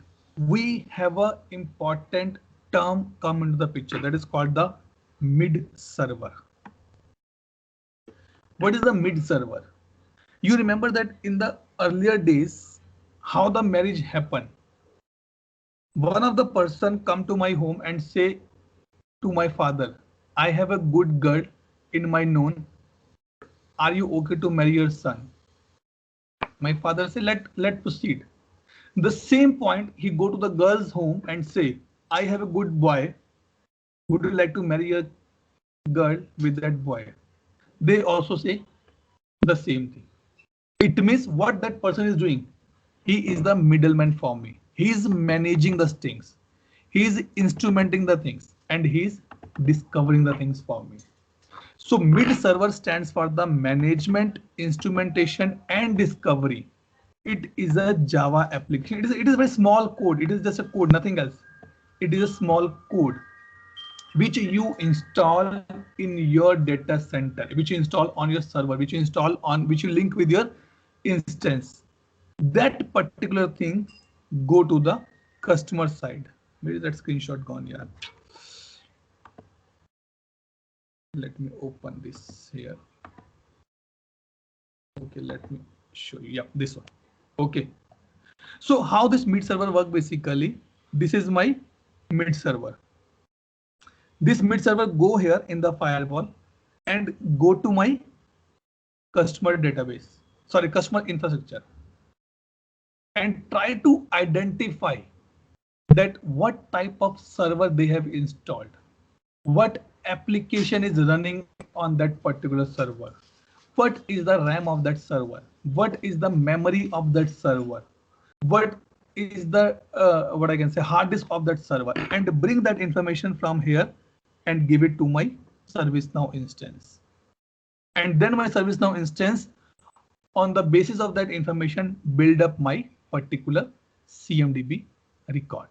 we have a important term come into the picture, that is called the mid server. What is the mid server? You remember that in the earlier days, how the marriage happened. One of the person come to my home and say to my father, I have a good girl in my known. Are you okay to marry your son? My father say, let proceed. The same point, he go to the girl's home and say, I have a good boy. Would you like to marry a girl with that boy? They also say the same thing. It means what that person is doing. He is the middleman for me. He is managing the things. He is instrumenting the things and he is discovering the things for me. So mid server stands for the management, instrumentation and discovery. It is a Java application. It is a very small code. It is just a code, nothing else. It is a small code which you install in your data center, which you install on your server, which you link with your instance. That particular thing go to the customer side. Where is that screenshot gone? Yeah. Let me open this here. Okay, let me show you. Yeah, this one. Okay. So how this mid server work basically? This is my mid server. This mid server go here in the firewall and go to my customer database, sorry, customer infrastructure, and try to identify that what type of server they have installed, what application is running on that particular server, what is the RAM of that server, what is the memory of that server, what is the what I can say hard disk of that server, and bring that information from here and give it to my ServiceNow instance. And then my ServiceNow instance, on the basis of that information, build up my particular CMDB record.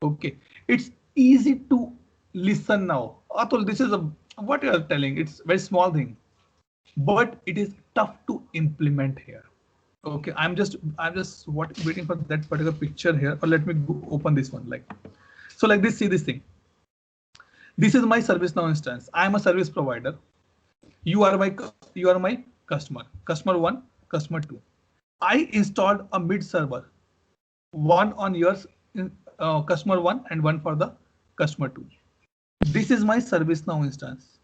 Okay, it's easy to listen now. Atul, this is what you are telling. It's very small thing, but it is tough to implement here. Okay, I'm just waiting for that particular picture here. Or let me open this one. Like so, like this. See this thing. This is my ServiceNow instance. I am a service provider. You are my customer. Customer 1, customer 2. I installed a mid server, one on yours, customer 1 and one for the customer 2. This is my ServiceNow instance.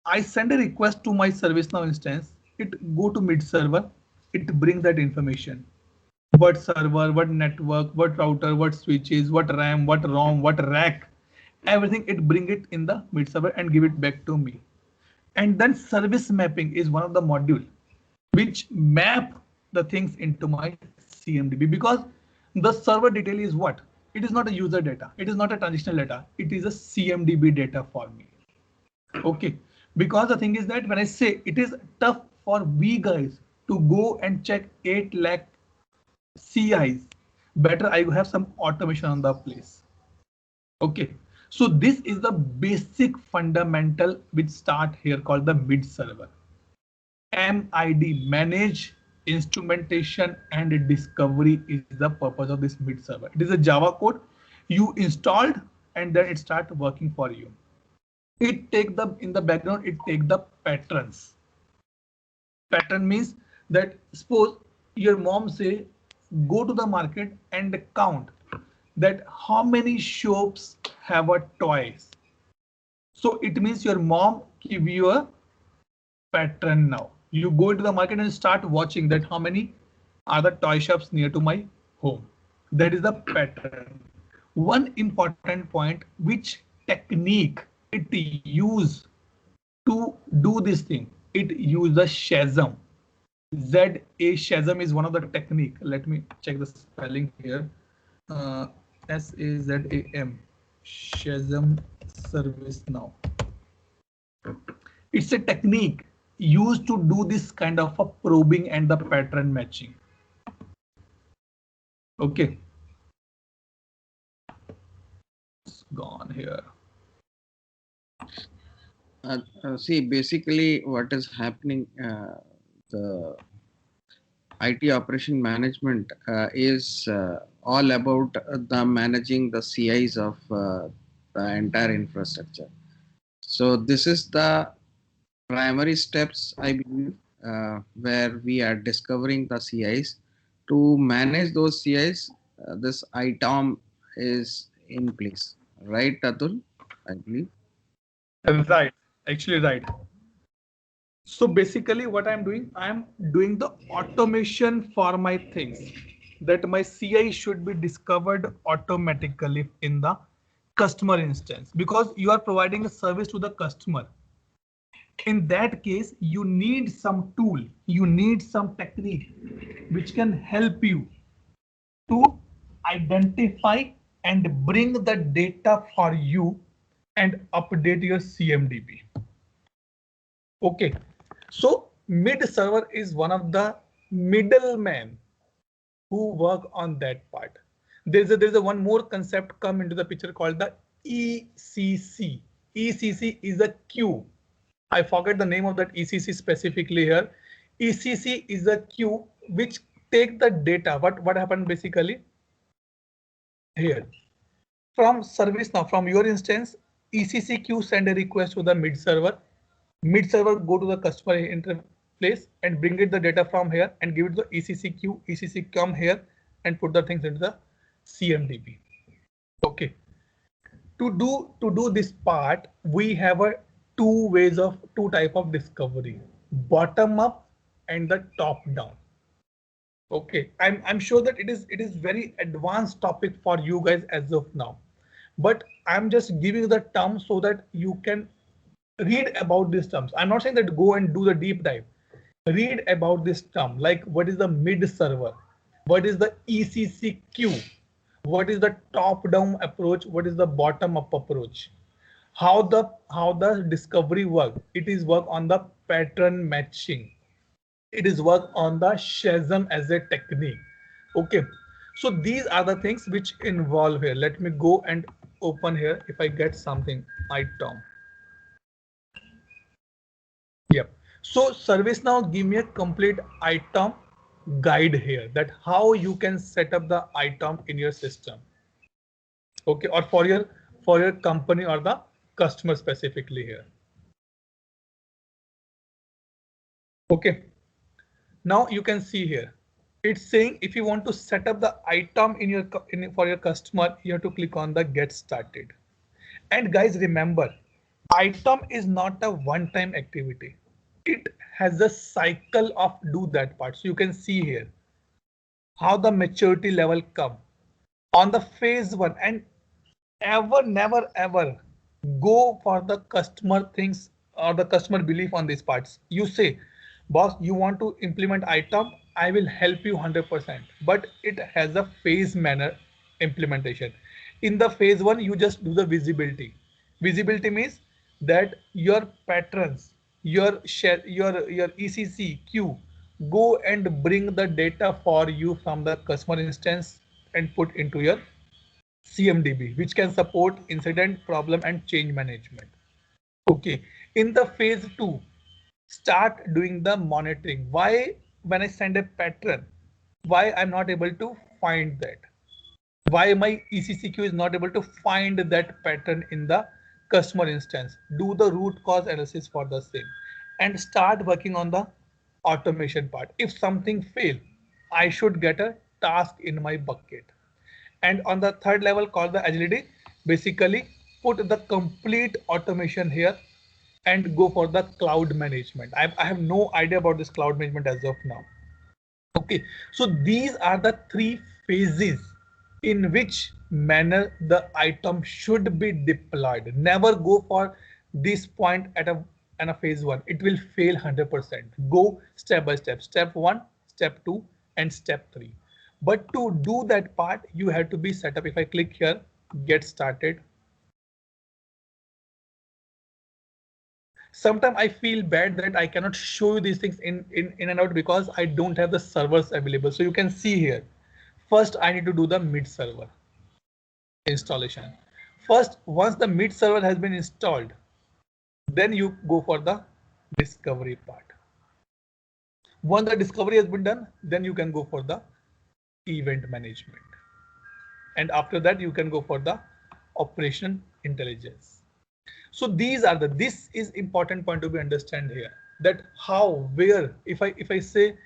I send a request to my ServiceNow instance. It go to mid server. It bring that information. What server, what network, what router, what switches, what RAM, what ROM, what rack, everything it bring it in the mid server and give it back to me. And then service mapping is one of the module which map the things into my CMDB, because the server detail is what? it is not a user data. It is not a transactional data. It is a CMDB data for me. Okay, because the thing is that when I say it is tough for we guys to go and check 8 lakh CIs, better I have some automation on the place. Okay, so this is the basic fundamental which start here called the mid server. MID, manage instrumentation and discovery, is the purpose of this mid server. It is a Java code you installed and then it start working for you. It take the in the background, it take the patterns. Pattern means that suppose your mom say go to the market and count that how many shops have a toys. So it means your mom give you a pattern now. You go into the market and start watching that how many are the toy shops near to my home. That is the pattern. One important point, which technique it use to do this thing. It use the Shazam. ZA Shazam is one of the technique. Let me check the spelling here. SAZAM, Shazam service now. It's a technique used to do this kind of a probing and the pattern matching. Okay. It's gone here. See, basically what is happening, the IT operation management is all about the managing the CIs of the entire infrastructure. So this is the primary steps, I believe, where we are discovering the CIs. To manage those CIs, this ITOM is in place, right, Atul? I believe. Right, actually right. So basically what I'm doing the automation for my things, that my CI should be discovered automatically in the customer instance, because you are providing a service to the customer. In that case, you need some tool, you need some technique which can help you to identify and bring the data for you and update your CMDB. Okay, so mid server is one of the middlemen who work on that part. There's a one more concept come into the picture called the ECC. ECC is a queue. I forget the name of that ECC specifically here. ECC is a queue which take the data. What happened basically here from service now, from your instance, ECC queue send a request to the mid server. Mid server go to the customer interface and bring it the data from here and give it to the ECC queue. ECC come here and put the things into the CMDB. Okay. To do this part, we have a two type of discovery: bottom up and the top down. Okay, I'm sure that it is very advanced topic for you guys as of now, but I'm just giving you the terms so that you can read about these terms. I'm not saying that go and do the deep dive. Read about this term, like what is the mid server, what is the ECC queue, what is the top down approach, what is the bottom up approach, how the discovery work. It is work on the pattern matching. It is work on the Shazam as a technique. Okay, so these are the things which involve here. Let me go and open here if I get something item. Yep. So ServiceNow give me a complete item guide here, that how you can set up the item in your system. Okay, or for your company or the customer specifically here. Okay. Now you can see here, it's saying if you want to set up the item for your customer, you have to click on the get started. And guys, remember, item is not a one-time activity. It has a cycle of do that part. So you can see here how the maturity level come on the phase one, and never ever go for the customer things or the customer belief on these parts. You say, boss, you want to implement item, I will help you 100%, but it has a phase manner implementation. In the phase 1, you just do the visibility. Visibility means that your patrons, your share, your ECC queue, go and bring the data for you from the customer instance and put into your CMDB, which can support incident, problem, and change management. Okay, in the phase 2, start doing the monitoring. Why, when I send a pattern, why I'm not able to find that? Why my ECCQ is not able to find that pattern in the customer instance? Do the root cause analysis for the same and start working on the automation part. If something fail, I should get a task in my bucket. And on the third level called the agility, basically put the complete automation here and go for the cloud management. I have no idea about this cloud management as of now. Okay, so these are the 3 phases in which manner the item should be deployed. Never go for this point at a phase 1. It will fail 100%. Go step by step. Step 1, step 2, and step 3. But to do that part, you have to be set up. If I click here, get started. Sometimes I feel bad that I cannot show you these things in and out because I don't have the servers available. So you can see here, first I need to do the mid server installation. First, once the mid server has been installed, then you go for the discovery part. Once the discovery has been done, then you can go for the event management. And after that, you can go for the operation intelligence. So these are this is important point to be understand here, that how, where, if I say,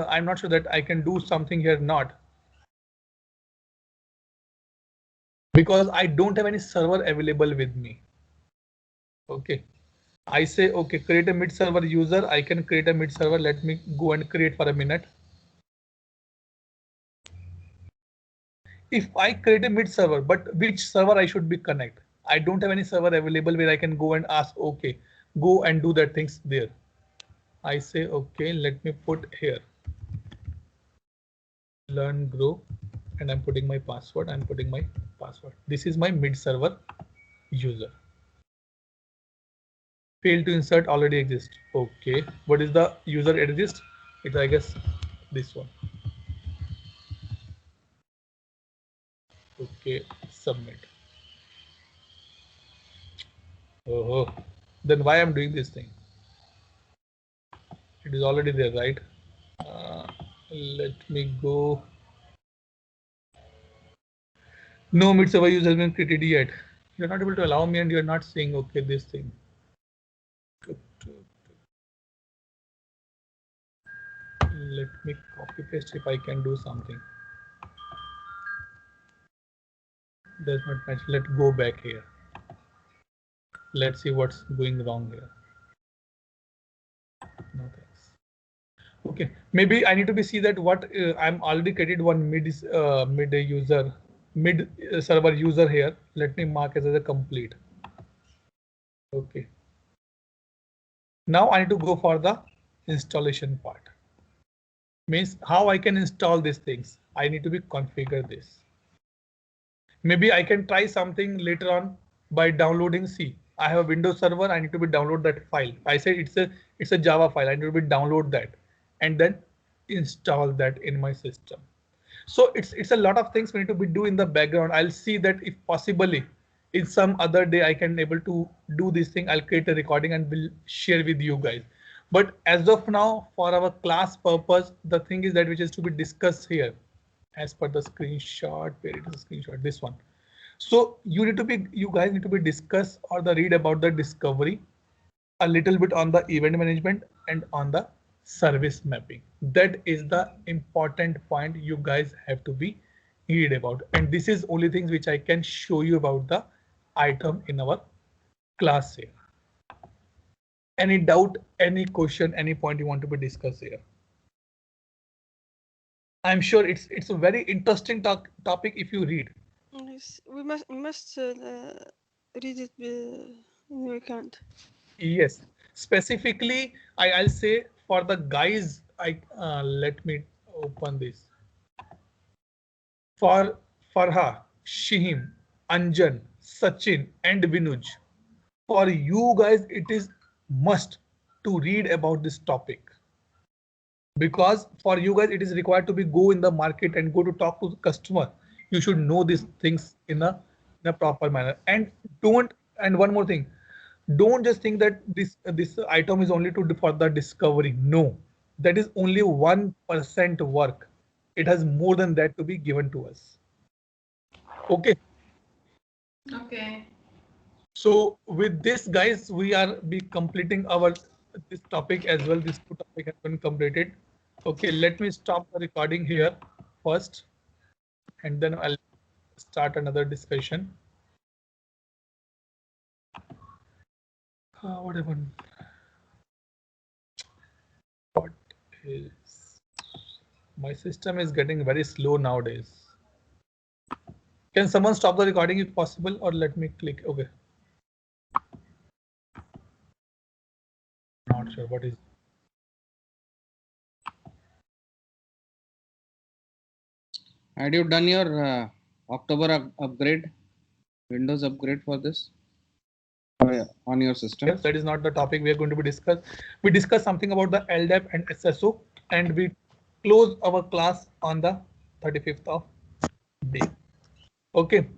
I'm not sure that I can do something here, not because I don't have any server available with me. Okay, I say, okay, create a mid server user. I can create a mid server. Let me go and create for a minute. If I create a mid server, but which server I should be connect? I don't have any server available where I can go and ask, okay, go and do that things there. I say, okay, let me put here, learn, grow, and I'm putting my password. I'm putting my password. This is my mid server user. Failed to insert already exist. Okay, what is the user exist? It's, I guess, this one. Okay, submit. Oh, then why I'm doing this thing? It is already there, right? Let me go. No mid server user has been created yet. You're not able to allow me, and you're not saying okay this thing. Let me copy paste if I can do something. Does not match. Let's go back here. Let's see what's going wrong here. No thanks. Okay, maybe I need to be see that what I'm already created one mid server user here. Let me mark as a complete. Okay. Now I need to go for the installation part. Means how I can install these things. I need to be configure this. Maybe I can try something later on by downloading C. I have a Windows server. I need to be download that file. I said it's a Java file. I need to be download that and then install that in my system. So it's a lot of things we need to be do in the background. I'll see that if possibly in some other day I can able to do this thing. I'll create a recording and will share with you guys. But as of now, for our class purpose, the thing is that which is to be discussed here as per the screenshot, where it is a screenshot, this one. So you guys need to be discuss or the read about the discovery, a little bit on the event management and on the service mapping. That is the important point you guys have to be read about. And this is only things which I can show you about the item in our class here. Any doubt, any question, any point you want to be discussed here? I'm sure it's a very interesting topic if you read. Yes, we must read it in the weekend. Yes, specifically, I'll say for the guys, let me open this. For Farha, Shihim, Anjan, Sachin, and Vinuj, for you guys, it is must to read about this topic, because for you guys it is required to be go in the market and go to talk to the customer. You should know these things in a proper manner. And don't, and one more thing, don't just think that this item is only to for the discovery. No, that is only 1% work. It has more than that to be given to us. Okay. Okay. So with this, guys, we are be completing our this topic as well. This two topic has been completed. Okay, let me stop the recording here first, and then I'll start another discussion. What happened? What is my system is getting very slow nowadays. Can someone stop the recording if possible, or let me click? Okay. Not sure what is. Had you done your October upgrade, Windows upgrade for this on your system? Yes, that is not the topic we are going to be discussed. We discussed something about the LDAP and SSO, and we close our class on the 35th of May. Okay.